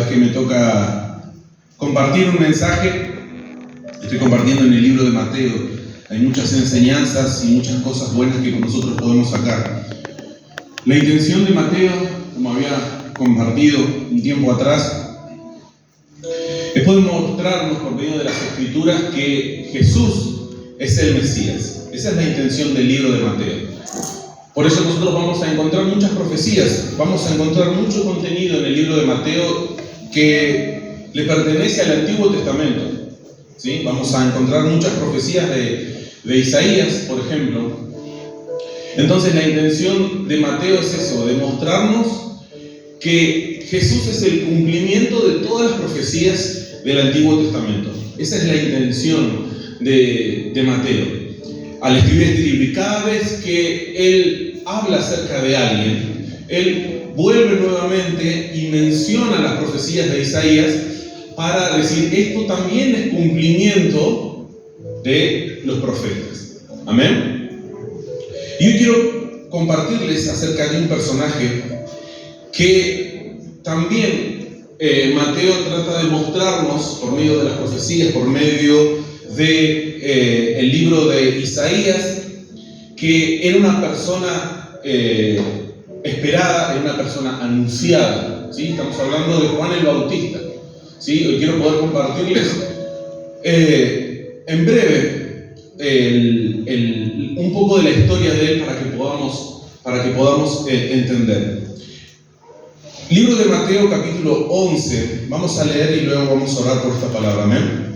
vez que me toca compartir un mensaje, estoy compartiendo en el libro de Mateo. Hay muchas enseñanzas y muchas cosas buenas que nosotros podemos sacar. La intención de Mateo, como había compartido un tiempo atrás, es poder mostrarnos por medio de las Escrituras que Jesús es el Mesías. Esa es la intención del libro de Mateo. Por eso nosotros vamos a encontrar muchas profecías, vamos a encontrar mucho contenido en el libro de Mateo que le pertenece al Antiguo Testamento. ¿Sí? Vamos a encontrar muchas profecías de Isaías, por ejemplo. Entonces la intención de Mateo es eso, de mostrarnos que Jesús es el cumplimiento de todas las profecías del Antiguo Testamento. Esa es la intención de Mateo. Al escribir este libro, y cada vez que él habla acerca de alguien, él vuelve nuevamente y menciona las profecías de Isaías para decir, esto también es cumplimiento de los profetas. Amén. Y hoy quiero compartirles acerca de un personaje que también Mateo trata de mostrarnos por medio de las profecías, por medio el libro de Isaías, que era una persona esperada, era una persona anunciada. ¿Sí? Estamos hablando de Juan el Bautista. ¿Sí? Hoy quiero poder compartirles en breve un poco de la historia de él para que podamos entender. Libro de Mateo capítulo 11, vamos a leer y luego vamos a orar por esta palabra. Amén.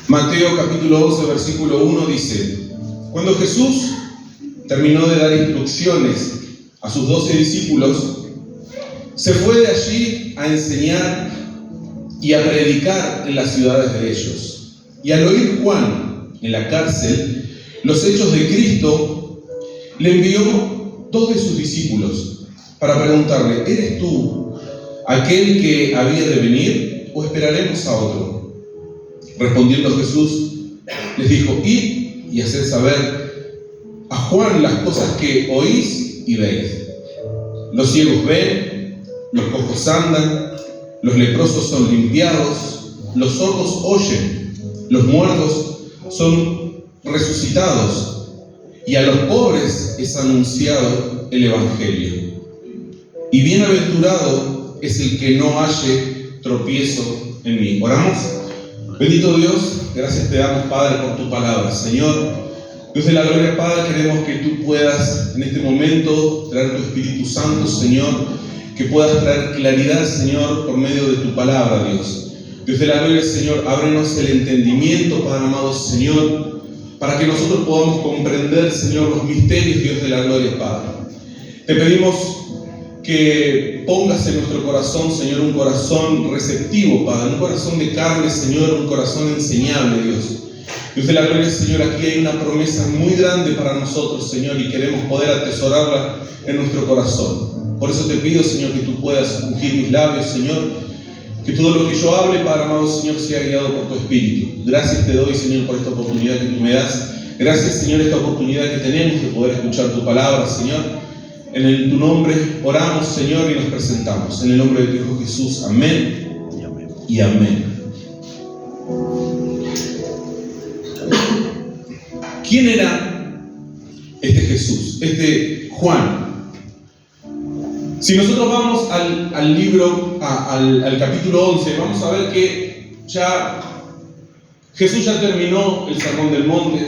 Mateo capítulo 11 versículo 1 dice: Cuando Jesús terminó de dar instrucciones a sus 12 discípulos, se fue de allí a enseñar y a predicar en las ciudades de ellos. Y al oír Juan en la cárcel los hechos de Cristo, le envió 2 de sus discípulos para preguntarle: ¿eres tú aquel que había de venir o esperaremos a otro? Respondiendo Jesús, les dijo: id y haced saber a Juan las cosas que oís y veis. Los ciegos ven, los cojos andan, los leprosos son limpiados, los sordos oyen, los muertos son resucitados, y a los pobres es anunciado el Evangelio. Y bienaventurado es el que no halle tropiezo en mí. ¿Oramos? Bendito Dios, gracias te damos, Padre, por tu palabra. Señor, Dios de la gloria, Padre, queremos que tú puedas en este momento traer tu Espíritu Santo, Señor, que puedas traer claridad, Señor, por medio de tu palabra, Dios. Dios de la gloria, Señor, ábrenos el entendimiento, Padre amado, Señor, para que nosotros podamos comprender, Señor, los misterios, Dios de la gloria, Padre. Te pedimos que pongas en nuestro corazón, Señor, un corazón receptivo, Padre, un corazón de carne, Señor, un corazón enseñable, Dios. Dios de la gloria, Señor, aquí hay una promesa muy grande para nosotros, Señor, y queremos poder atesorarla en nuestro corazón. Por eso te pido, Señor, que tú puedas ungir mis labios, Señor, que todo lo que yo hable, Padre amado, Señor, sea guiado por tu Espíritu. Gracias te doy, Señor, por esta oportunidad que tú me das. Gracias, Señor, esta oportunidad que tenemos de poder escuchar tu palabra, Señor. En tu nombre oramos, Señor, y nos presentamos. En el nombre de tu Hijo Jesús. Amén y amén. ¿Quién era este Jesús? Este Juan. Si nosotros vamos al libro, al capítulo 11, vamos a ver que Jesús ya terminó el Sermón del Monte.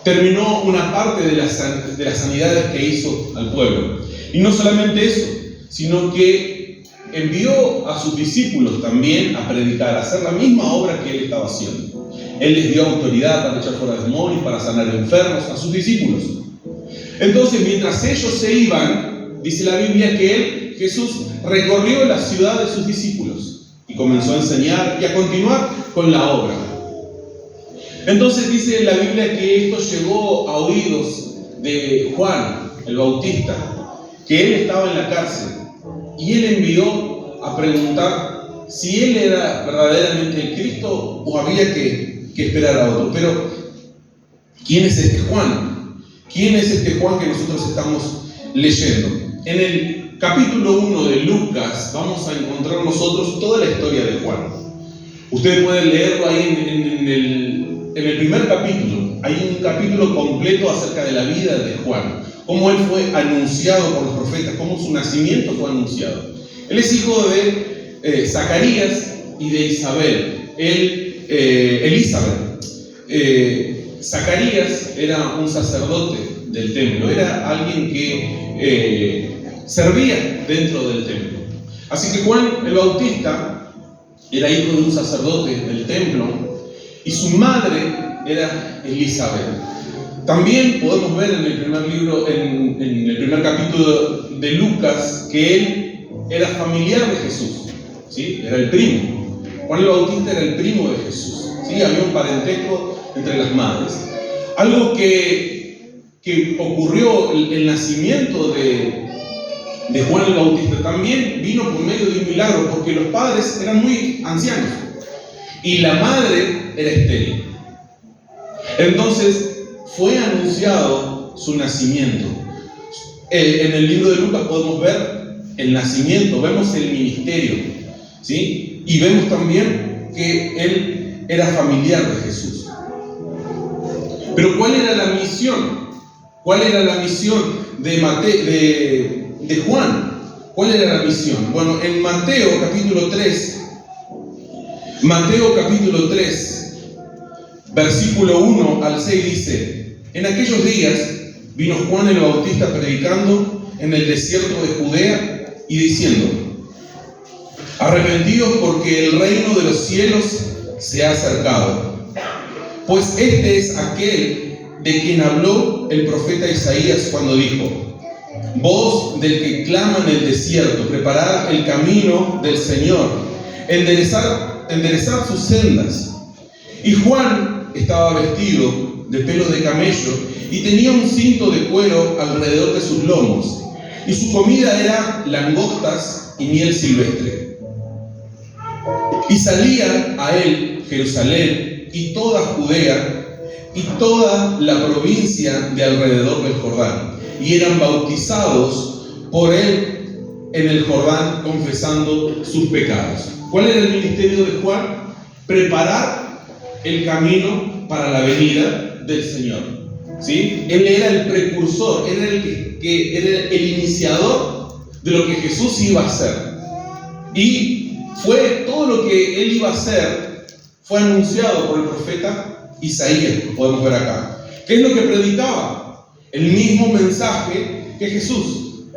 Terminó una parte de las sanidades que hizo al pueblo. Y no solamente eso, sino que envió a sus discípulos también a predicar, a hacer la misma obra que él estaba haciendo. Él les dio autoridad para echar fuera demonios, para sanar enfermos a sus discípulos. Entonces, mientras ellos se iban, dice la Biblia que Jesús, recorrió la ciudad de sus discípulos y comenzó a enseñar y a continuar con la obra. Entonces dice la Biblia que esto llegó a oídos de Juan el Bautista, que él estaba en la cárcel, y él envió a preguntar si él era verdaderamente el Cristo o había que esperar a otro. Pero, ¿quién es este Juan? ¿Quién es este Juan que nosotros estamos leyendo? En el capítulo 1 de Lucas vamos a encontrar nosotros toda la historia de Juan. Ustedes pueden leerlo ahí en el primer capítulo. Hay un capítulo completo acerca de la vida de Juan, cómo él fue anunciado por los profetas, cómo su nacimiento fue anunciado. Él es hijo de Zacarías y de Isabel. Elizabeth. Zacarías era un sacerdote del templo, era alguien que servía dentro del templo. Así que Juan el Bautista era hijo de un sacerdote del templo y su madre era Elizabeth. También podemos ver en el primer capítulo de Lucas que él era familiar de Jesús, ¿sí? Era el primo. Juan el Bautista era el primo de Jesús, ¿sí? Había un parentesco entre las madres. Algo que ocurrió, el nacimiento de Juan el Bautista también vino por medio de un milagro, porque los padres eran muy ancianos y la madre era estéril. Entonces fue anunciado su nacimiento. En el libro de Lucas podemos ver el nacimiento, vemos el ministerio, ¿sí? Y vemos también que él era familiar de Jesús. Pero ¿cuál era la misión? ¿Cuál era la misión de Juan? ¿Cuál era la misión? Bueno, en Mateo capítulo 3, versículo 1 al 6 dice: en aquellos días vino Juan el Bautista predicando en el desierto de Judea y diciendo: arrepentidos, porque el reino de los cielos se ha acercado. Pues este es aquel de quien habló el profeta Isaías cuando dijo: voz del que clama en el desierto, preparad el camino del Señor, enderezad sus sendas. Y Juan estaba vestido de pelos de camello y tenía un cinto de cuero alrededor de sus lomos, y su comida era langostas y miel silvestre. Y salía a él Jerusalén y toda Judea y toda la provincia de alrededor del Jordán, y eran bautizados por él en el Jordán, confesando sus pecados. ¿Cuál era el ministerio de Juan? Preparar el camino para la venida del Señor, ¿sí? Él era el precursor, era el iniciador de lo que Jesús iba a hacer. Y fue todo lo que él iba a hacer, fue anunciado por el profeta Isaías, podemos ver acá. ¿Qué es lo que predicaba? El mismo mensaje que Jesús: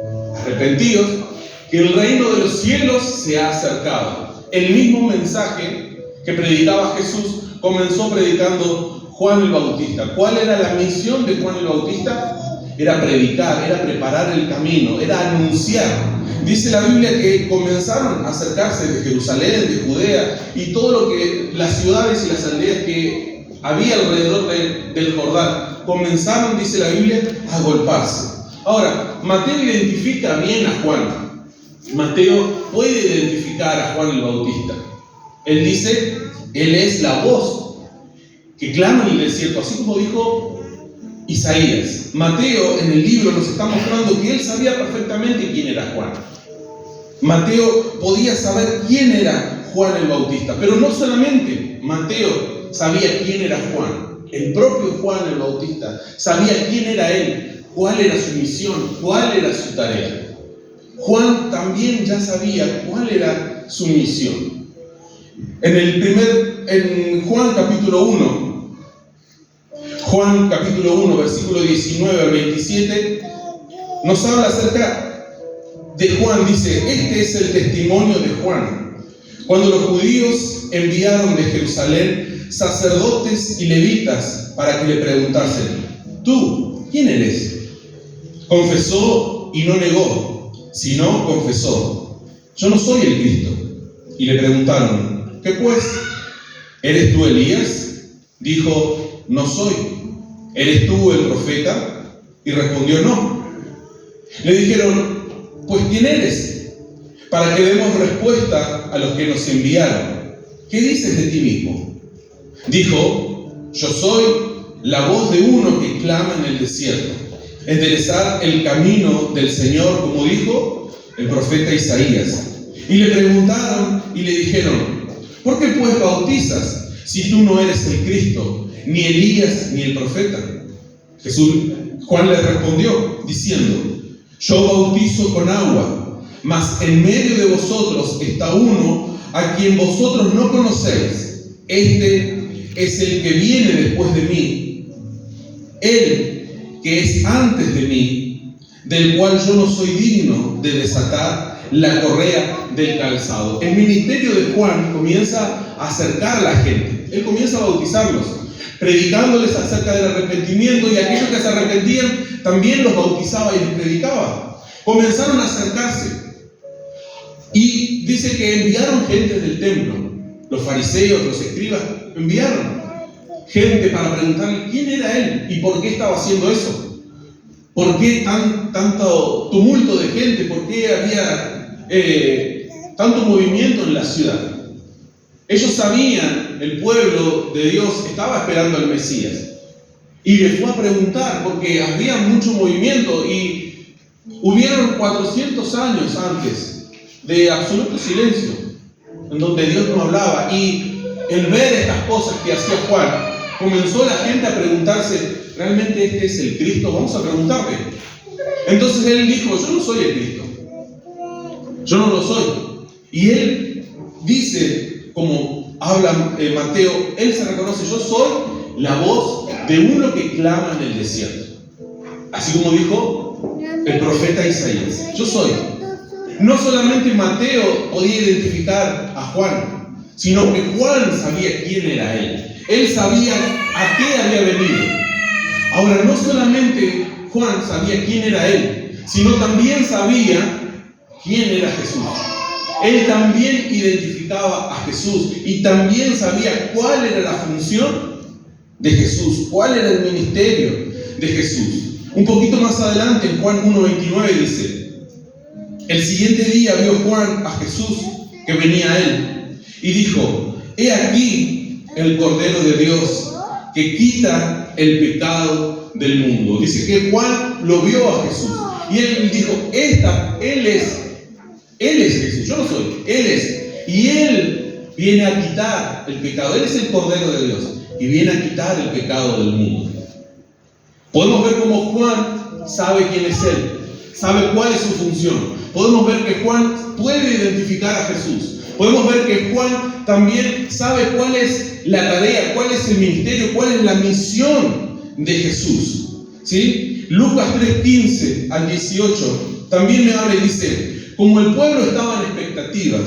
arrepentidos, que el reino de los cielos se ha acercado. El mismo mensaje que predicaba Jesús comenzó predicando Juan el Bautista. ¿Cuál era la misión de Juan el Bautista? Era predicar, era preparar el camino, era anunciar. Dice la Biblia que comenzaron a acercarse de Jerusalén, de Judea y todo lo que las ciudades y las aldeas que había alrededor del Jordán, comenzaron, dice la Biblia, a agolparse. Ahora, Mateo identifica bien a Juan. Mateo puede identificar a Juan el Bautista. Él dice: él es la voz que clama en el desierto, así como dijo Isaías. Mateo en el libro nos está mostrando que él sabía perfectamente quién era Juan. Mateo podía saber quién era Juan el Bautista, pero no solamente Mateo sabía quién era Juan, el propio Juan el Bautista sabía quién era él, cuál era su misión, cuál era su tarea. Juan también ya sabía cuál era su misión. En Juan capítulo 1, versículo 19 al 27, nos habla acerca de Juan. Dice: este es el testimonio de Juan, cuando los judíos enviaron de Jerusalén sacerdotes y levitas para que le preguntasen: ¿tú quién eres? Confesó y no negó, sino confesó: yo no soy el Cristo. Y le preguntaron: ¿qué pues? ¿Eres tú Elías? Dijo: no soy. ¿Eres tú el profeta? Y respondió: no. Le dijeron: pues ¿quién eres? Para que demos respuesta a los que nos enviaron. ¿Qué dices de ti mismo? Dijo: yo soy la voz de uno que clama en el desierto, enderezar el camino del Señor, como dijo el profeta Isaías. Y le preguntaron y le dijeron: ¿por qué pues bautizas si tú no eres el Cristo, ni Elías, ni el profeta? Juan le respondió diciendo: yo bautizo con agua, mas en medio de vosotros está uno a quien vosotros no conocéis. Este es el que viene después de mí, él que es antes de mí, del cual yo no soy digno de desatar la correa del calzado. El ministerio de Juan comienza a acercar a la gente. Él comienza a bautizarlos, predicándoles acerca del arrepentimiento, y aquellos que se arrepentían también los bautizaba y les predicaba. Comenzaron a acercarse, y dice que enviaron gente del templo. Los fariseos, los escribas, enviaron gente para preguntarle quién era él y por qué estaba haciendo eso. ¿Por qué tanto tumulto de gente? ¿Por qué había tanto movimiento en la ciudad? Ellos sabían, el pueblo de Dios estaba esperando al Mesías, y le fue a preguntar porque había mucho movimiento, y hubieron 400 años antes de absoluto silencio, en donde Dios no hablaba, y el ver estas cosas que hacía Juan, comenzó la gente a preguntarse: ¿realmente este es el Cristo? Vamos a preguntarle. Entonces él dijo: yo no soy el Cristo, yo no lo soy. Y él dice, como habla Mateo, él se reconoce: yo soy la voz de uno que clama en el desierto. Así como dijo el profeta Isaías, yo soy. No solamente Mateo podía identificar a Juan, sino que Juan sabía quién era él. Él sabía a qué había venido. Ahora, no solamente Juan sabía quién era él, sino también sabía quién era Jesús. Él también identificaba a Jesús y también sabía cuál era la función de Jesús, cuál era el ministerio de Jesús. Un poquito más adelante, en Juan 1:29 dice: el siguiente día vio Juan a Jesús que venía a él y dijo: he aquí el Cordero de Dios que quita el pecado del mundo. Dice que Juan lo vio a Jesús y él dijo: Él es Jesús, yo no soy, Él es. Y Él viene a quitar el pecado. Él es el Cordero de Dios y viene a quitar el pecado del mundo. Podemos ver cómo Juan sabe quién es Él, sabe cuál es su función. Podemos ver que Juan puede identificar a Jesús. Podemos ver que Juan también sabe cuál es la tarea, cuál es el ministerio, cuál es la misión de Jesús. ¿Sí? Lucas 3:15 al 18 también me habla y dice: como el pueblo estaba en expectativas,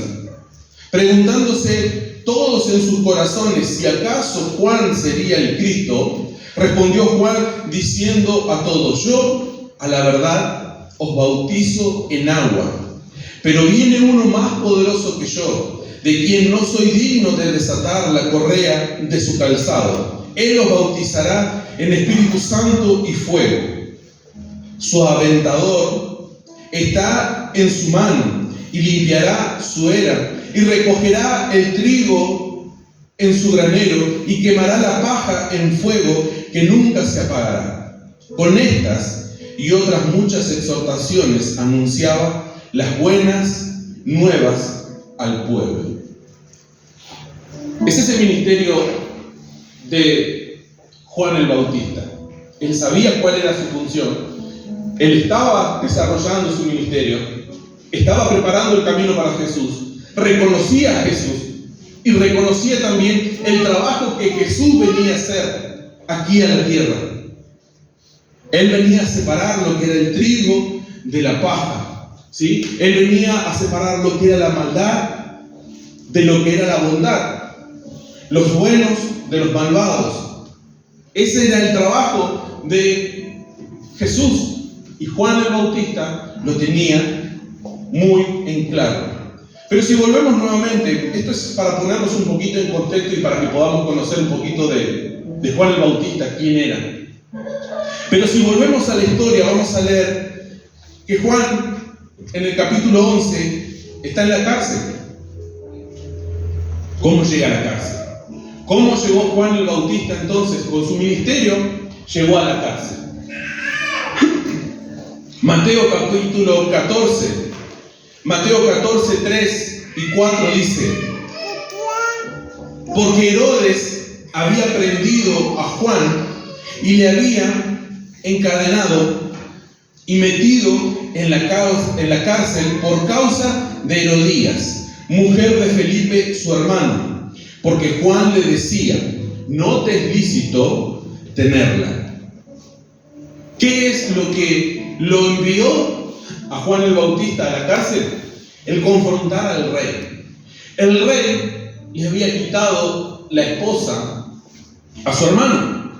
preguntándose todos en sus corazones si acaso Juan sería el Cristo, respondió Juan diciendo a todos: yo, a la verdad, os bautizo en agua, pero viene uno más poderoso que yo, de quien no soy digno de desatar la correa de su calzado. Él os bautizará en Espíritu Santo y fuego. Su aventador está en su mano, y limpiará su era, y recogerá el trigo en su granero, y quemará la paja en fuego que nunca se apagará. Con estas y otras muchas exhortaciones anunciaba las buenas nuevas al pueblo. Ese es el ministerio de Juan el Bautista. Él sabía cuál era su función. Él estaba desarrollando su ministerio, estaba preparando el camino para Jesús, reconocía a Jesús y reconocía también el trabajo que Jesús venía a hacer aquí a la tierra. Él venía a separar lo que era el trigo de la paja, ¿sí? Él venía a separar lo que era la maldad de lo que era la bondad, los buenos de los malvados. Ese era el trabajo de Jesús. Y Juan el Bautista lo tenía muy en claro. Pero si volvemos nuevamente, esto es para ponernos un poquito en contexto y para que podamos conocer un poquito de Juan el Bautista, quién era. Pero si volvemos a la historia, vamos a leer que Juan, en el capítulo 11, está en la cárcel. ¿Cómo llega a la cárcel? ¿Cómo llegó Juan el Bautista entonces con su ministerio? Llegó a la cárcel. Mateo capítulo 14 Mateo 14, 3 y 4 dice: porque Herodes había prendido a Juan y le había encadenado y metido en la cárcel por causa de Herodías, mujer de Felipe su hermano, porque Juan le decía: no te es lícito tenerla. ¿Qué es lo que lo envió a Juan el Bautista a la cárcel? El confrontar al rey. El rey le había quitado la esposa a su hermano.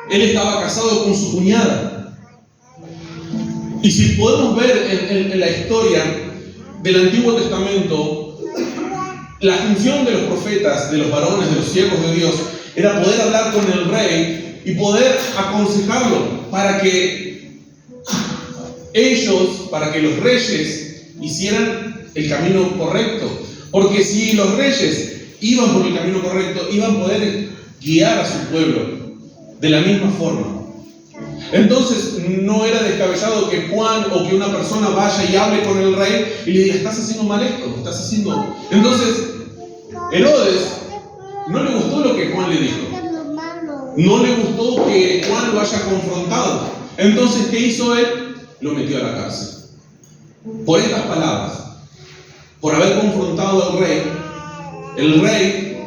Él estaba casado con su cuñada. Y si podemos ver en la historia del Antiguo Testamento, la función de los profetas, de los varones, de los siervos de Dios, era poder hablar con el rey y poder aconsejarlo para que los reyes hicieran el camino correcto. Porque si los reyes iban por el camino correcto, iban a poder guiar a su pueblo de la misma forma. Entonces no era descabellado que Juan o que una persona vaya y hable con el rey y le diga: estás haciendo mal esto, estás haciendo... Entonces Herodes no le gustó lo que Juan le dijo. No le gustó que Juan lo haya confrontado. Entonces, ¿qué hizo él? Lo metió a la cárcel. Por estas palabras, por haber confrontado al rey, el rey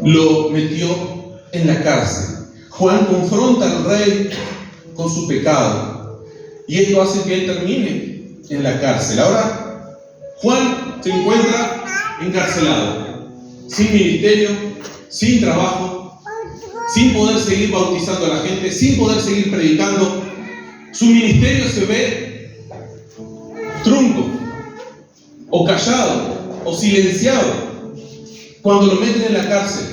lo metió en la cárcel. Juan confronta al rey con su pecado y esto hace que él termine en la cárcel. Ahora, Juan se encuentra encarcelado, sin ministerio, sin trabajo, sin poder seguir bautizando a la gente, sin poder seguir predicando. Su ministerio se ve trunco, o callado, o silenciado, cuando lo meten en la cárcel.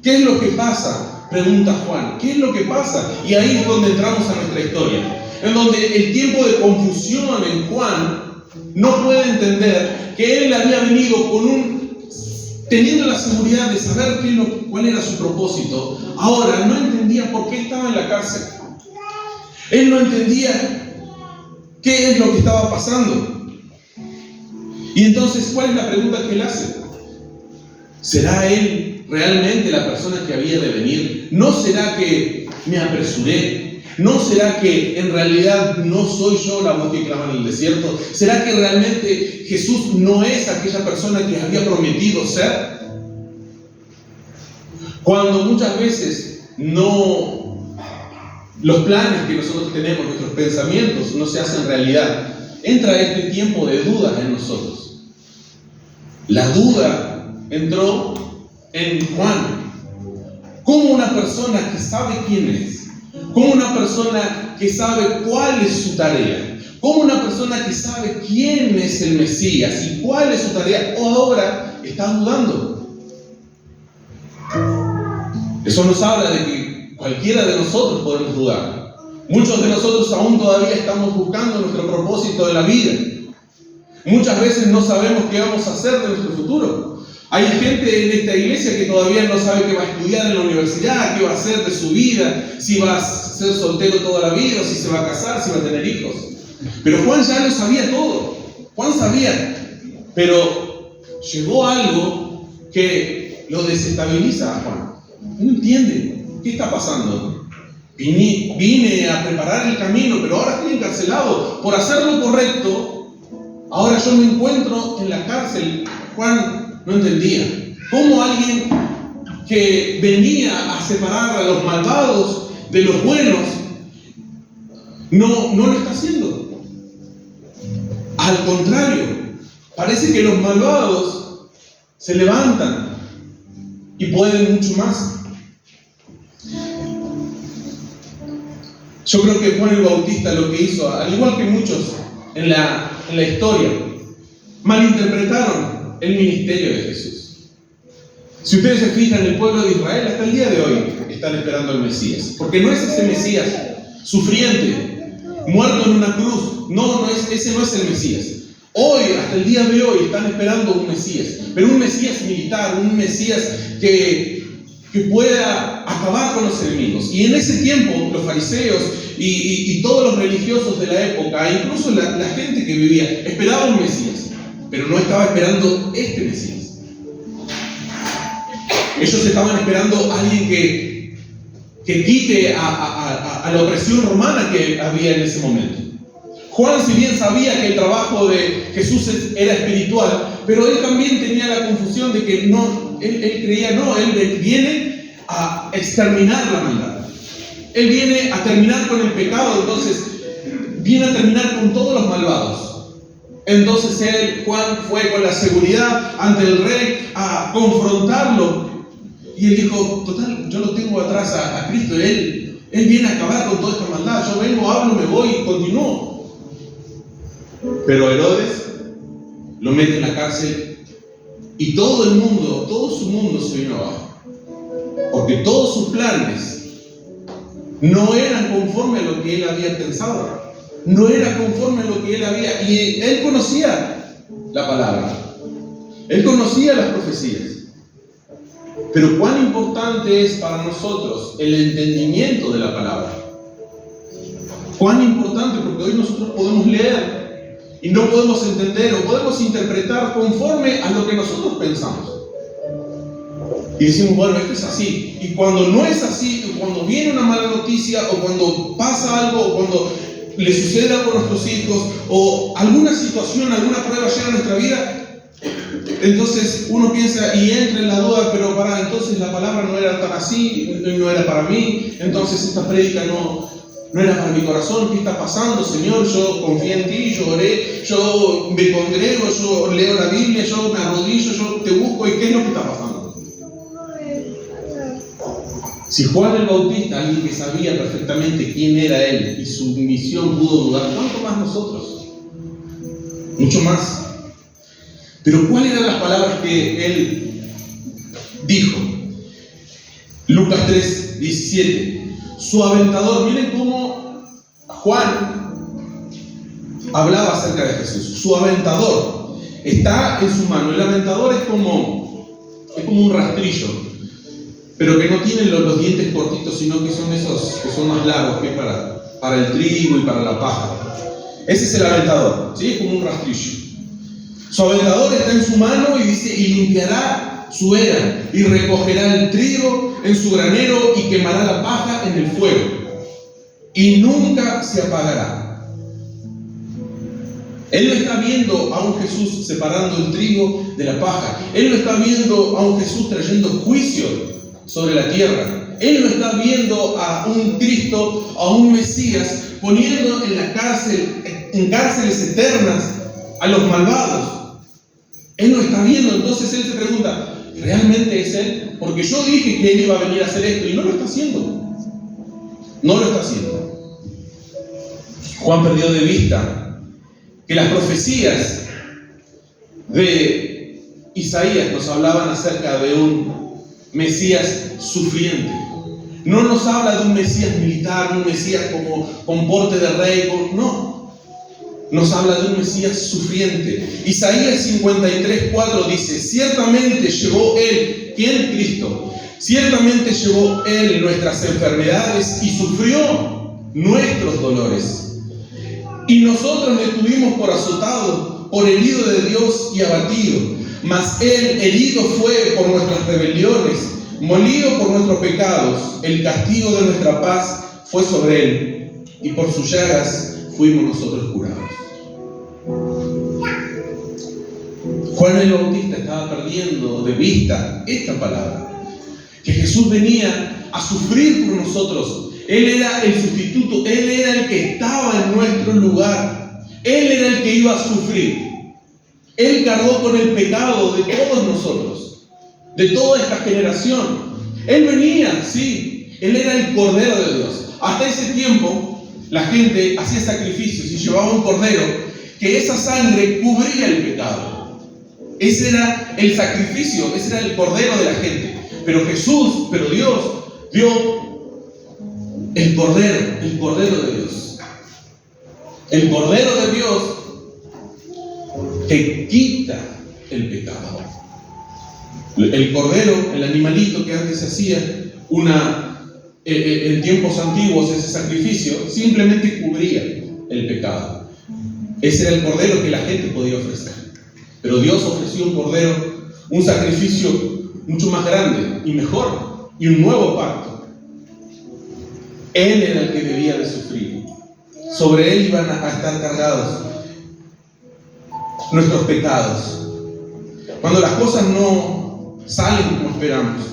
¿Qué es lo que pasa?, pregunta Juan. ¿Qué es lo que pasa? Y ahí es donde entramos a nuestra historia, en donde el tiempo de confusión en Juan no puede entender que él había venido teniendo la seguridad de saber cuál era su propósito. Ahora no entendía por qué estaba en la cárcel. Él no entendía qué es lo que estaba pasando. Y entonces, ¿cuál es la pregunta que él hace? ¿Será él realmente la persona que había de venir? ¿No será que me apresuré? ¿No será que en realidad no soy yo la voz que clama en el desierto? ¿Será que realmente Jesús no es aquella persona que había prometido ser? Cuando muchas veces los planes que nosotros tenemos, nuestros pensamientos, no se hacen realidad, entra este tiempo de dudas en nosotros. La duda entró en Juan. ¿Cómo una persona que sabe quién es? ¿Cómo una persona que sabe cuál es su tarea? ¿Cómo una persona que sabe quién es el Mesías y cuál es su tarea ahora está dudando? Eso nos habla de que cualquiera de nosotros podemos dudar. Muchos de nosotros aún todavía estamos buscando nuestro propósito de la vida. Muchas veces no sabemos qué vamos a hacer de nuestro futuro. Hay gente en esta iglesia que todavía no sabe qué va a estudiar en la universidad, qué va a hacer de su vida, si va a ser soltero toda la vida, o si se va a casar, si va a tener hijos. Pero Juan ya lo sabía todo. Juan sabía. Pero llegó algo que lo desestabiliza a Juan. No entiende. ¿Qué está pasando? Vine a preparar el camino, pero ahora estoy encarcelado por hacer lo correcto. Ahora yo me encuentro en la cárcel. Juan no entendía. ¿Cómo alguien que venía a separar a los malvados de los buenos no lo está haciendo? Al contrario, parece que los malvados se levantan y pueden mucho más. Yo creo que Juan el Bautista lo que hizo, al igual que muchos en la historia, malinterpretaron el ministerio de Jesús. Si ustedes se fijan, el pueblo de Israel hasta el día de hoy están esperando al Mesías, porque no es ese Mesías sufriente, muerto en una cruz. Ese no es el Mesías. Hoy, hasta el día de hoy, están esperando un Mesías, pero un Mesías militar, un Mesías que que pueda acabar con los enemigos. Y en ese tiempo los fariseos y todos los religiosos de la época, incluso la gente que vivía, esperaba un Mesías, pero no estaba esperando este Mesías. Ellos estaban esperando a alguien que quite a la opresión romana que había en ese momento. Juan, si bien sabía que el trabajo de Jesús era espiritual, pero él también tenía la confusión de que él creía, él viene a exterminar la maldad. Él viene a terminar con el pecado, entonces viene a terminar con todos los malvados. Entonces Juan fue con la seguridad ante el rey a confrontarlo. Y él dijo, total, yo lo tengo atrás a Cristo, él viene a acabar con toda esta maldad. Yo vengo, hablo, me voy y continúo. Pero Herodes lo mete en la cárcel y todo su mundo se vino abajo. Porque todos sus planes no eran conforme a lo que él había pensado. No era conforme a lo que él había. Y él conocía la palabra. Él conocía las profecías. Pero cuán importante es para nosotros el entendimiento de la palabra. Cuán importante, porque hoy nosotros podemos leer y no podemos entender o podemos interpretar conforme a lo que nosotros pensamos. Y decimos, bueno, esto es así. Y cuando no es así, cuando viene una mala noticia, o cuando pasa algo, o cuando le sucede algo a nuestros hijos, o alguna situación, alguna prueba llega a nuestra vida, entonces uno piensa y entra en la duda, pero entonces la palabra no era tan así, no era para mí, entonces esta prédica no era para mi corazón. ¿Qué está pasando, Señor? Yo confié en ti, yo oré, yo me congrego, yo leo la Biblia, yo me arrodillo, yo te busco. ¿Y qué es lo que está pasando? Si Juan el Bautista, alguien que sabía perfectamente quién era él y su misión, pudo dudar, ¿cuánto más nosotros? Mucho más. Pero ¿cuáles eran las palabras que él dijo? Lucas 3:17. Su aventador, miren cómo Juan hablaba acerca de Jesús. Su aventador está en su mano. El aventador es como un rastrillo, pero que no tienen los dientes cortitos, sino que son esos que son más largos, que es para el trigo y para la paja. Ese es el aventador, ¿sí? Es como un rastrillo. Su aventador está en su mano y dice, y limpiará su era, y recogerá el trigo en su granero, y quemará la paja en el fuego, y nunca se apagará. Él no está viendo a un Jesús separando el trigo de la paja. Él no está viendo a un Jesús trayendo juicio sobre la tierra. Él no está viendo a un Cristo, a un Mesías, poniendo en cárceles eternas a los malvados. Él no está viendo. Entonces él se pregunta, ¿realmente es él? Porque yo dije que él iba a venir a hacer esto y no lo está haciendo. No lo está haciendo. Juan perdió de vista que las profecías de Isaías nos hablaban acerca de un Mesías sufriente. No nos habla de un Mesías militar, un Mesías como con porte de rey, no. Nos habla de un Mesías sufriente. Isaías 53:4 dice, ciertamente llevó él, ¿quién? Cristo. Ciertamente llevó él nuestras enfermedades y sufrió nuestros dolores. Y nosotros le tuvimos por azotado, por herido de Dios y abatido. Mas él herido fue por nuestras rebeliones, molido por nuestros pecados. El castigo de nuestra paz fue sobre él, y por sus llagas fuimos nosotros curados. Juan el Bautista estaba perdiendo de vista esta palabra, que Jesús venía a sufrir por nosotros. Él era el sustituto, Él era el que estaba en nuestro lugar, Él era el que iba a sufrir. Él cargó con el pecado de todos nosotros, de toda esta generación. Él venía, sí, Él era el Cordero de Dios. Hasta ese tiempo la gente hacía sacrificios y llevaba un cordero, que esa sangre cubría el pecado. Ese era el sacrificio, ese era el cordero de la gente. Pero Dios dio el cordero de Dios. El cordero de Dios que quita el pecado. El cordero, el animalito que antes se hacía en tiempos antiguos, ese sacrificio, simplemente cubría el pecado. Ese era el cordero que la gente podía ofrecer. Pero Dios ofreció un cordero, un sacrificio mucho más grande y mejor, y un nuevo pacto. Él era el que debía de sufrir. Sobre Él iban a estar cargados nuestros pecados. Cuando las cosas no salen como esperamos,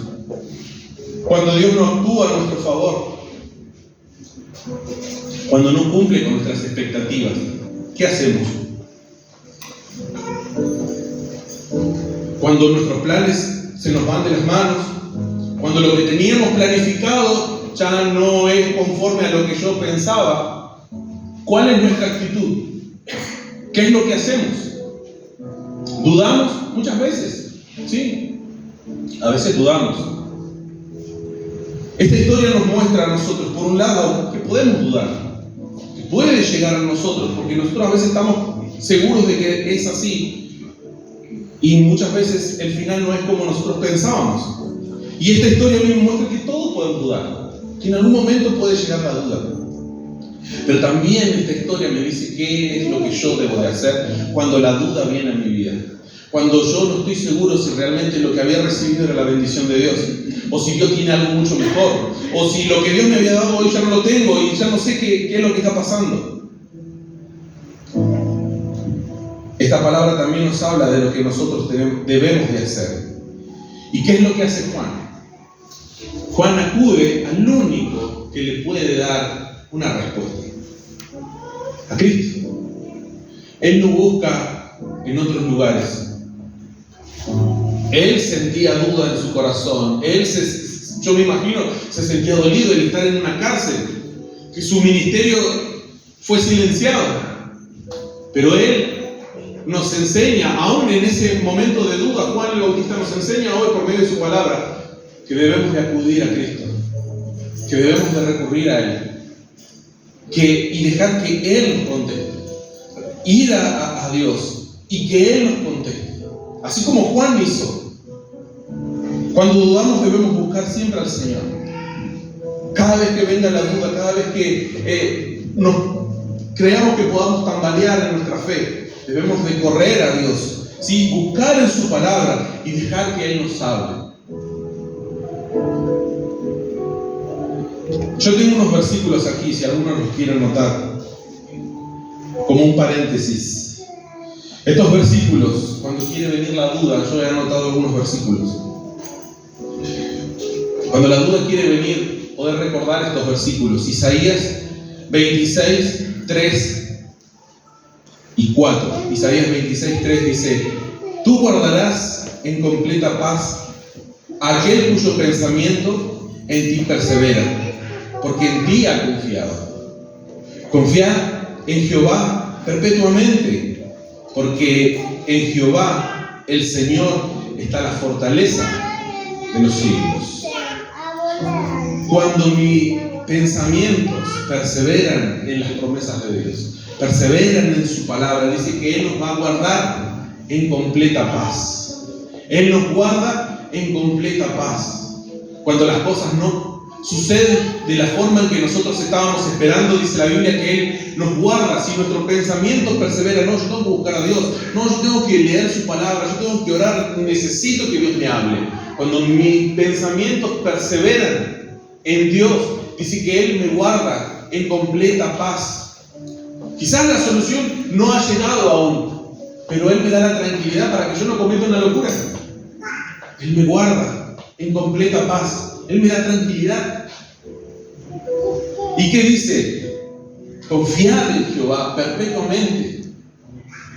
cuando Dios no actúa a nuestro favor, cuando no cumple con nuestras expectativas, ¿qué hacemos? Cuando nuestros planes se nos van de las manos, cuando lo que teníamos planificado ya no es conforme a lo que yo pensaba, ¿cuál es nuestra actitud? ¿Qué es lo que hacemos? ¿Dudamos? Muchas veces, ¿sí? A veces dudamos. Esta historia nos muestra a nosotros, por un lado, que podemos dudar, que puede llegar a nosotros, porque nosotros a veces estamos seguros de que es así, y muchas veces el final no es como nosotros pensábamos. Y esta historia a mí me muestra que todos podemos dudar, que en algún momento puede llegar la duda. Pero también esta historia me dice qué es lo que yo debo de hacer cuando la duda viene a mi vida. Cuando yo no estoy seguro si realmente lo que había recibido era la bendición de Dios, o si Dios tiene algo mucho mejor, o si lo que Dios me había dado hoy ya no lo tengo y ya no sé qué es lo que está pasando. Esta palabra también nos habla de lo que nosotros debemos de hacer. ¿Y qué es lo que hace Juan? Juan acude al único que le puede dar una respuesta: a Cristo. Él no busca en otros lugares. Él sentía duda en su corazón. Yo me imagino, se sentía dolido de estar en una cárcel, que su ministerio fue silenciado. Pero Él nos enseña, aún en ese momento de duda, Juan el Bautista nos enseña hoy por medio de su palabra, que debemos de acudir a Cristo, que debemos de recurrir a Él, y dejar que Él nos conteste, ir a Dios y que Él nos conteste, así como Juan hizo. Cuando dudamos debemos buscar siempre al Señor. Cada vez que venga la duda, cada vez que creamos que podamos tambalear en nuestra fe, debemos de correr a Dios, ¿sí? Buscar en su palabra y dejar que Él nos hable. Yo tengo unos versículos aquí, si alguno los quiere anotar, como un paréntesis. Estos versículos, cuando quiere venir la duda, yo he anotado algunos versículos. Cuando la duda quiere venir, poder recordar estos versículos. Isaías 26, 3 y 4. Isaías 26, 3 dice: tú guardarás en completa paz a aquel cuyo pensamiento en ti persevera, porque en ti ha confiado. Confiad en Jehová perpetuamente, porque en Jehová el Señor está la fortaleza de los siglos. Cuando mis pensamientos perseveran en las promesas de Dios, perseveran en su palabra, dice que Él nos va a guardar en completa paz. Él nos guarda en completa paz. Cuando las cosas no suceden de la forma en que nosotros estábamos esperando, dice la Biblia que Él nos guarda. Si nuestros pensamientos perseveran, no, yo tengo que buscar a Dios, no, yo tengo que leer su palabra, yo tengo que orar, necesito que Dios me hable. Cuando mis pensamientos perseveran en Dios, dice que Él me guarda en completa paz. Quizás la solución no ha llegado aún, pero Él me da la tranquilidad para que yo no cometa una locura. Él me guarda en completa paz. Él me da tranquilidad. ¿Y qué dice? Confiad en Jehová perpetuamente.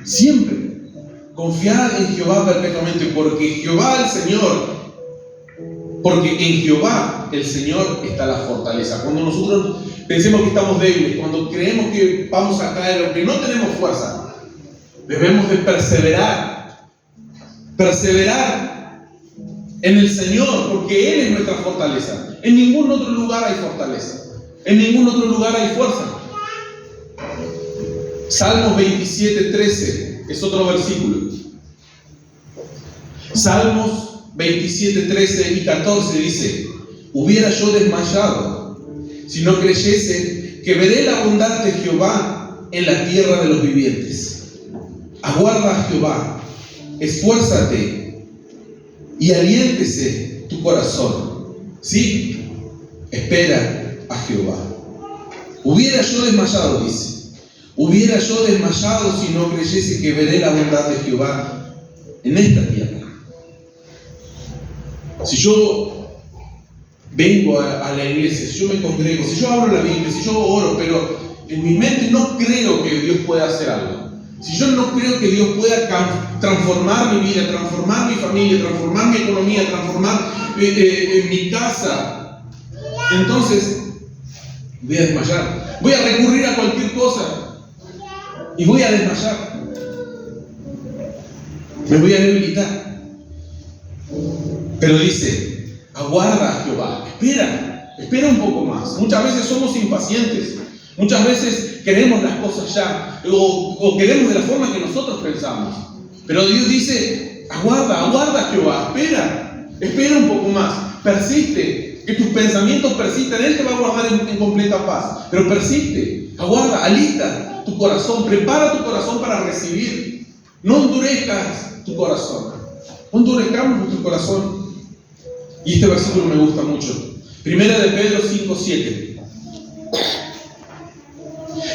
Siempre. Confiad en Jehová perpetuamente, porque en Jehová el Señor está la fortaleza. Cuando nosotros pensemos que estamos débiles, cuando creemos que vamos a caer o que no tenemos fuerza, debemos de perseverar en el Señor, porque Él es nuestra fortaleza. En ningún otro lugar hay fortaleza, en ningún otro lugar hay fuerza. Salmos 27:13 es otro versículo. Salmos 27, 13 y 14 dice: hubiera yo desmayado si no creyese que veré la bondad de Jehová en la tierra de los vivientes. Aguarda a Jehová, esfuérzate y aliéntese tu corazón. Sí, espera a Jehová. Hubiera yo desmayado, dice. Hubiera yo desmayado si no creyese que veré la bondad de Jehová en esta tierra. Si yo vengo a la iglesia, si yo me congrego, si yo abro la Biblia, si yo oro, pero en mi mente no creo que Dios pueda hacer algo, si yo no creo que Dios pueda transformar mi vida, transformar mi familia, transformar mi economía, transformar mi casa, entonces voy a desmayar. Voy a recurrir a cualquier cosa y voy a desmayar. Me voy a debilitar. Pero dice: aguarda a Jehová, espera un poco más. Muchas veces somos impacientes, muchas veces queremos las cosas ya, o queremos de la forma que nosotros pensamos. Pero Dios dice: aguarda a Jehová, espera un poco más, persiste, que tus pensamientos persistan. Él te va a guardar en completa paz, pero persiste, aguarda, alista tu corazón, prepara tu corazón para recibir. No endurezcas tu corazón, no endurezcamos nuestro corazón. Y este versículo me gusta mucho. Primera de Pedro 5:7.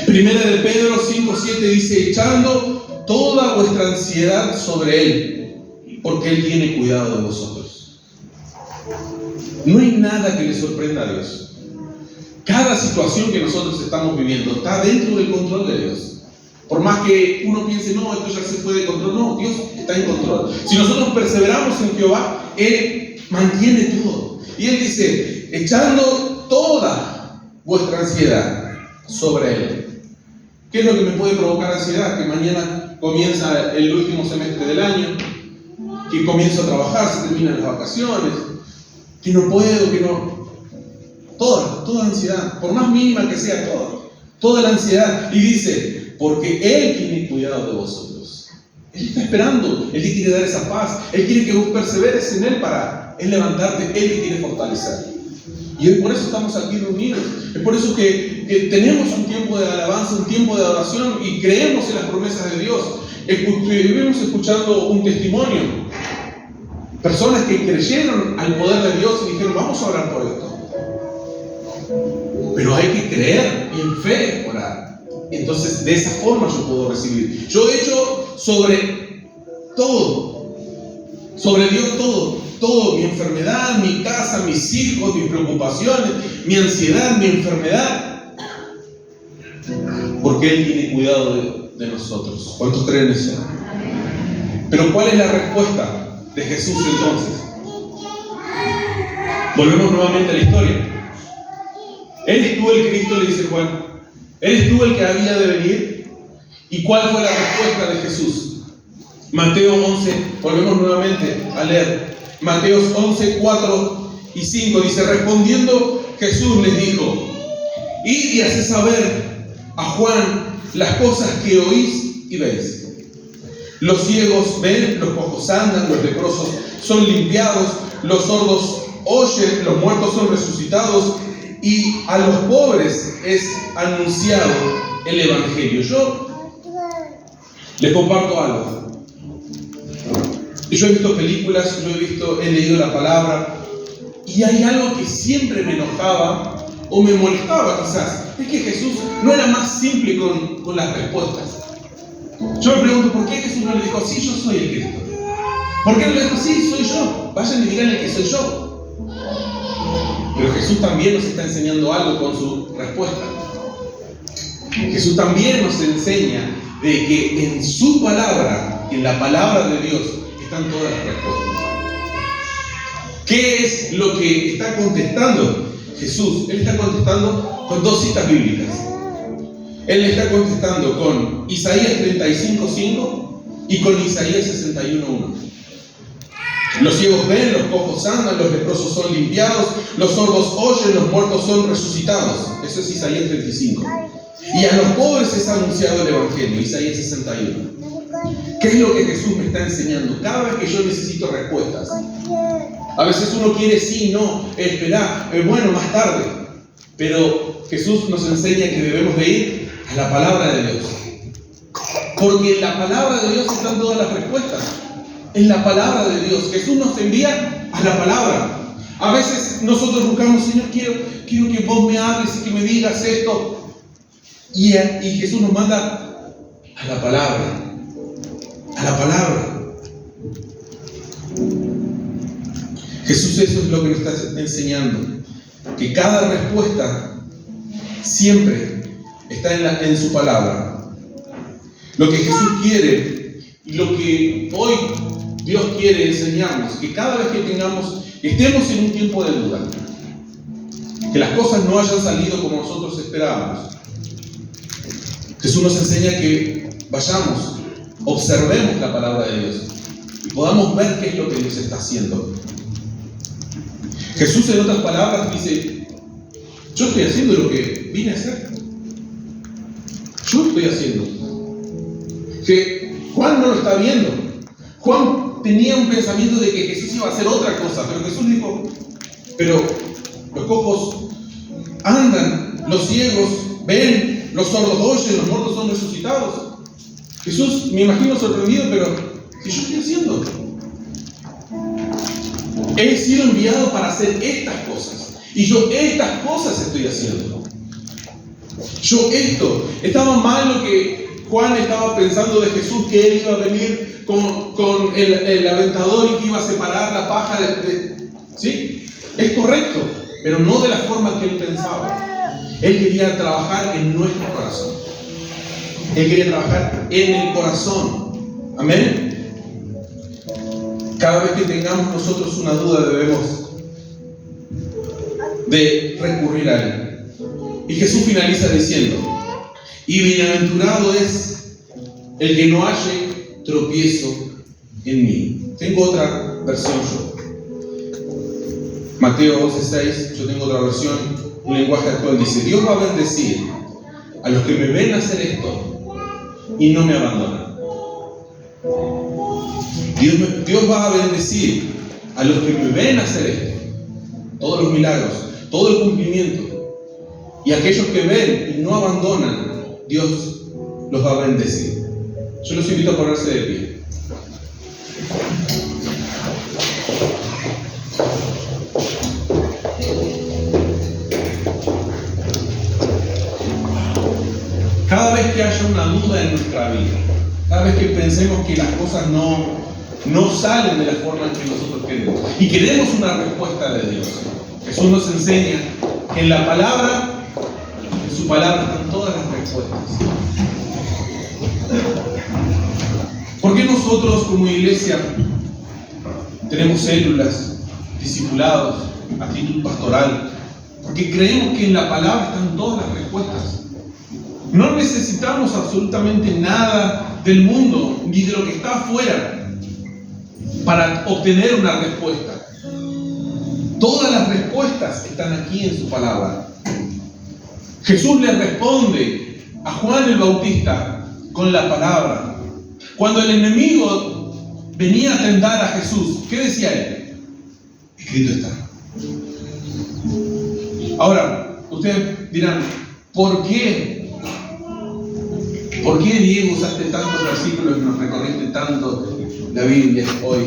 Primera de Pedro 5:7 dice: echando toda vuestra ansiedad sobre Él, porque Él tiene cuidado de vosotros. No hay nada que le sorprenda a Dios. Cada situación que nosotros estamos viviendo está dentro del control de Dios. Por más que uno piense: no, esto ya se fue de control. No, Dios está en control. Si nosotros perseveramos en Jehová, Él mantiene todo. Y Él dice: echando toda vuestra ansiedad sobre Él. ¿Qué es lo que me puede provocar ansiedad? Que mañana comienza el último semestre del año, que comienzo a trabajar, se terminan las vacaciones, que no puedo, que no... Toda ansiedad, por más mínima que sea, toda la ansiedad. Y dice: porque Él tiene cuidado de vosotros. Él está esperando, Él te quiere dar esa paz, Él quiere que vos perseveres en Él para Él levantarte, Él te quiere fortalecer. Y por eso estamos aquí reunidos, es por eso que tenemos un tiempo de alabanza, un tiempo de adoración y creemos en las promesas de Dios. Estuvimos escuchando un testimonio, personas que creyeron al poder de Dios y dijeron: vamos a orar por esto. Pero hay que creer y en fe orar. Entonces de esa forma yo puedo recibir. Yo he hecho sobre todo, sobre Dios todo, mi enfermedad, mi casa, mis hijos, mis preocupaciones, mi ansiedad, mi enfermedad, porque Él tiene cuidado de nosotros. ¿Cuántos creen eso? Pero ¿cuál es la respuesta de Jesús entonces? Volvemos nuevamente a la historia. Él tú el Cristo, le dice Juan. ¿Eres tú el que había de venir? ¿Y cuál fue la respuesta de Jesús? Mateo 11, volvemos nuevamente a leer. Mateo 11, 4 y 5 dice: respondiendo Jesús les dijo: id y haced saber a Juan las cosas que oís y veis. Los ciegos ven, los cojos andan, los leprosos son limpiados, los sordos oyen, los muertos son resucitados, y a los pobres es anunciado el Evangelio. Yo les comparto algo. Yo he visto películas, he leído la palabra, y hay algo que siempre me enojaba o me molestaba quizás. Es que Jesús no era más simple con las respuestas. Yo me pregunto: ¿por qué Jesús no le dijo: sí, yo soy el Cristo? ¿Por qué no le dijo: sí, soy yo? Vayan y díganle que soy yo. Pero Jesús también nos está enseñando algo con su respuesta. Jesús también nos enseña de que en su palabra, en la palabra de Dios, están todas las respuestas. ¿Qué es lo que está contestando Jesús? Él está contestando con dos citas bíblicas. Él está contestando con Isaías 35:5 y con Isaías 61:1. Los ciegos ven, los cojos andan, los leprosos son limpiados, los sordos oyen, los muertos son resucitados. Eso es Isaías 35. Y a los pobres es anunciado el Evangelio, Isaías 61. ¿Qué es lo que Jesús me está enseñando? Cada vez que yo necesito respuestas. A veces uno quiere sí, no, esperar, bueno, más tarde. Pero Jesús nos enseña que debemos de ir a la palabra de Dios. Porque en la palabra de Dios están todas las respuestas. En la palabra de Dios. Jesús nos envía a la palabra. A veces nosotros buscamos, Señor, quiero que vos me hables y que me digas esto. Y Jesús nos manda a la palabra. A la palabra. Jesús eso es lo que nos está enseñando. Que cada respuesta siempre está en su palabra. Lo que Jesús quiere y lo que hoy Dios quiere enseñarnos, que cada vez que estemos en un tiempo de duda, que las cosas no hayan salido como nosotros esperábamos, Jesús nos enseña que vayamos, observemos la palabra de Dios y podamos ver qué es lo que Dios está haciendo. Jesús en otras palabras dice, yo estoy haciendo lo que vine a hacer. Yo estoy haciendo. Que Juan no lo está viendo. Juan tenía un pensamiento de que Jesús iba a hacer otra cosa, pero Jesús dijo, pero los cojos andan, los ciegos ven, los sordos oyen, los muertos son resucitados. Jesús, me imagino sorprendido, pero ¿qué yo estoy haciendo? He sido enviado para hacer estas cosas. Y yo estas cosas estoy haciendo. Estaba mal lo que Juan estaba pensando de Jesús, que él iba a venir con el aventador y que iba a separar la paja ¿sí? Es correcto, pero no de la forma que él pensaba. Él quería trabajar en nuestro corazón. Él quería trabajar en el corazón. Amén. Cada vez que tengamos nosotros una duda debemos de recurrir a Él. Y Jesús finaliza diciendo, y bienaventurado es el que no halle tropiezo en mí. Tengo otra versión yo. Mateo 11:6, yo tengo otra versión, un lenguaje actual, dice, Dios va a bendecir a los que me ven hacer esto y no me abandonan. Dios va a bendecir a los que me ven hacer esto, todos los milagros, todo el cumplimiento, y aquellos que ven y no abandonan, Dios los va a bendecir. Yo los invito a ponerse de pie. Cada vez que haya una duda en nuestra vida, cada vez que pensemos que las cosas no salen de la forma en que nosotros queremos y queremos una respuesta de Dios, Jesús nos enseña que en la palabra, en su palabra están todas las respuestas. ¿Por qué nosotros como iglesia tenemos células, discipulados, actitud pastoral? Porque creemos que en la palabra están todas las respuestas. No necesitamos absolutamente nada del mundo ni de lo que está afuera para obtener una respuesta. Todas las respuestas están aquí en su palabra. Jesús le responde a Juan el Bautista con la palabra. Cuando el enemigo venía a tentar a Jesús, ¿qué decía él? Escrito está. Ahora, ustedes dirán, ¿por qué? ¿Por qué, Diego, usaste tantos versículos y nos recorriste tanto la Biblia hoy?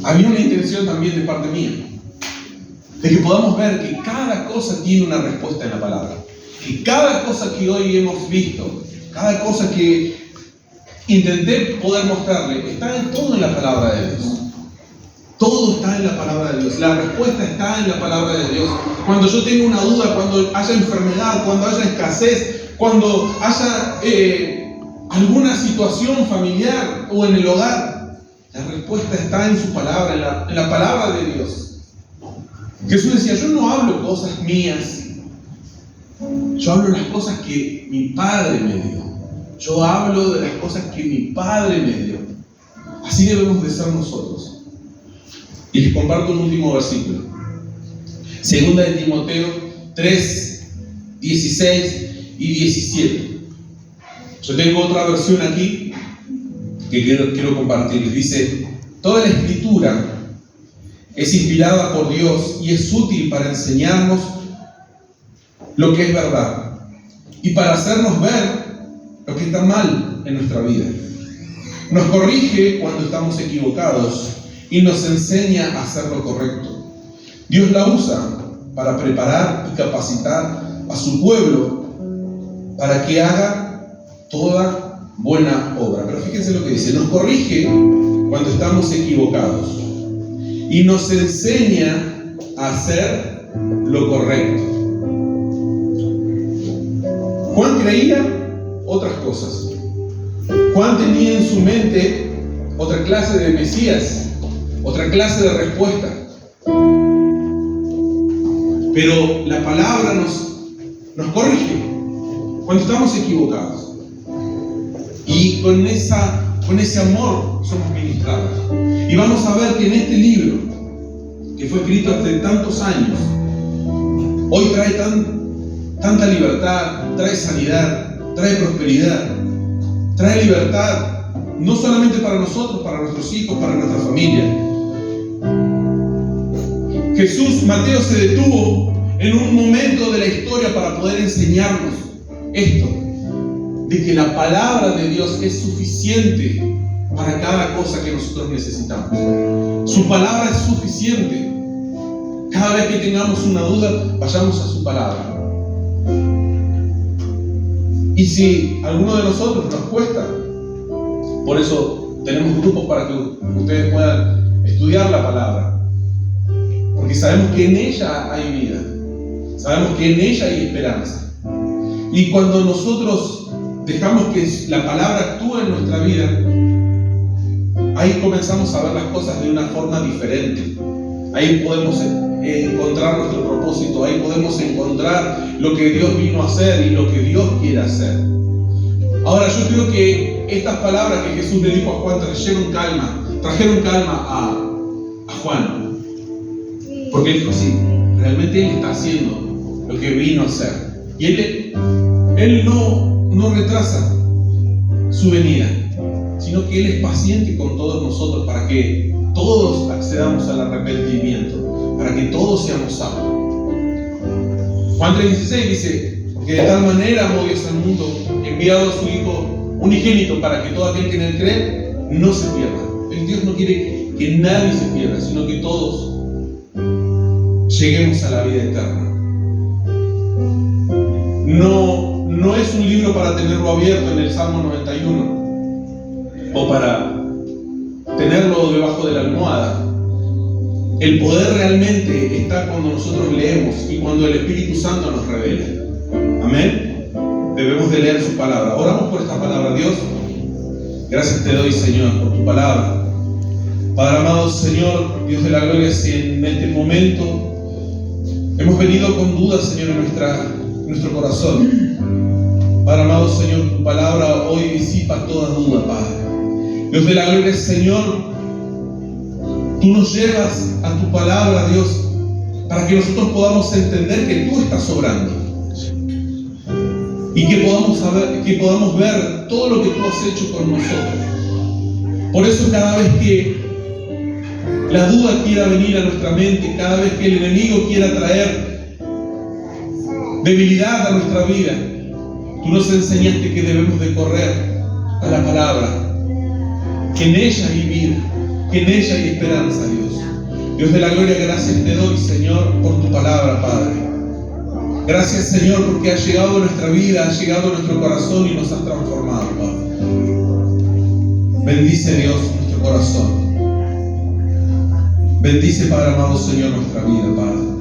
Había una intención también de parte mía, de que podamos ver que cada cosa tiene una respuesta en la palabra. Que cada cosa que hoy hemos visto, cada cosa que intenté poder mostrarle, está todo en la palabra de Dios. Todo está en la palabra de Dios. La respuesta está en la palabra de Dios. Cuando yo tengo una duda, cuando haya enfermedad, cuando haya escasez, cuando haya alguna situación familiar o en el hogar, la respuesta está en su palabra, en la palabra de Dios. Jesús decía, yo no hablo cosas mías, yo hablo las cosas que mi Padre me dio. Yo hablo de las cosas que mi Padre me dio. Así debemos de ser nosotros. Y les comparto un último versículo. Segunda de Timoteo 3, 16 y 17. Yo tengo otra versión aquí que quiero compartirles. Dice: toda la Escritura es inspirada por Dios y es útil para enseñarnos lo que es verdad y para hacernos ver lo que está mal en nuestra vida. Nos corrige cuando estamos equivocados y nos enseña a hacer lo correcto. Dios la usa para preparar y capacitar a su pueblo para que haga toda buena obra. Pero fíjense lo que dice: nos corrige cuando estamos equivocados y nos enseña a hacer lo correcto. Juan creía otras cosas. Juan tenía en su mente otra clase de Mesías, otra clase de respuesta. Pero la palabra nos corrige cuando estamos equivocados. Y con ese amor somos ministrados. Y vamos a ver que en este libro, que fue escrito hace tantos años, hoy trae tanta libertad, trae sanidad, trae prosperidad, trae libertad, no solamente para nosotros, para nuestros hijos, para nuestra familia. Mateo se detuvo en un momento de la historia para poder enseñarnos esto, de que la palabra de Dios es suficiente para cada cosa que nosotros necesitamos. Su palabra es suficiente. Cada vez que tengamos una duda, vayamos a su palabra. Y si a alguno de nosotros nos cuesta, por eso tenemos grupos para que ustedes puedan estudiar la palabra. Porque sabemos que en ella hay vida. Sabemos que en ella hay esperanza. Y cuando nosotros dejamos que la palabra actúe en nuestra vida, ahí comenzamos a ver las cosas de una forma diferente. Ahí podemos encontrar nuestro propósito, ahí podemos encontrar lo que Dios vino a hacer y lo que Dios quiere hacer. Ahora, yo creo que estas palabras que Jesús le dijo a Juan trajeron calma a Juan. Porque él dijo: sí, realmente él está haciendo lo que vino a hacer. Y él no retrasa su venida, sino que él es paciente con todos nosotros para que todos accedamos al arrepentimiento, para que todos seamos salvos. Juan 3:16 dice: porque de tal manera amó Dios al mundo, que ha enviado a su Hijo unigénito para que todo aquel que en él cree no se pierda. Dios no quiere que nadie se pierda, sino que todos lleguemos a la vida eterna. No es un libro para tenerlo abierto en el Salmo 91 o para tenerlo debajo de la almohada. El poder realmente está cuando nosotros leemos y cuando el Espíritu Santo nos revela. Amén. Debemos de leer su palabra. Oramos por esta palabra. Dios, gracias te doy, Señor, por tu palabra. Padre amado, Señor, Dios de la gloria, si en este momento hemos venido con dudas, Señor, en nuestro corazón. Padre amado, Señor, tu palabra hoy disipa toda duda, Padre. Dios de la gloria, Señor, tú nos llevas a tu palabra, Dios, para que nosotros podamos entender que tú estás obrando. Y que podamos ver todo lo que tú has hecho con nosotros. Por eso cada vez que la duda quiera venir a nuestra mente, cada vez que el enemigo quiera traer debilidad a nuestra vida, tú nos enseñaste que debemos de correr a la palabra, que en ella hay vida, que en ella hay esperanza, Dios. Dios de la gloria, gracias te doy, Señor, por tu palabra, Padre. Gracias, Señor, porque has llegado a nuestra vida, has llegado a nuestro corazón y nos has transformado, Padre. Bendice, Dios, nuestro corazón. Bendice, Padre amado, Señor, nuestra vida, Padre.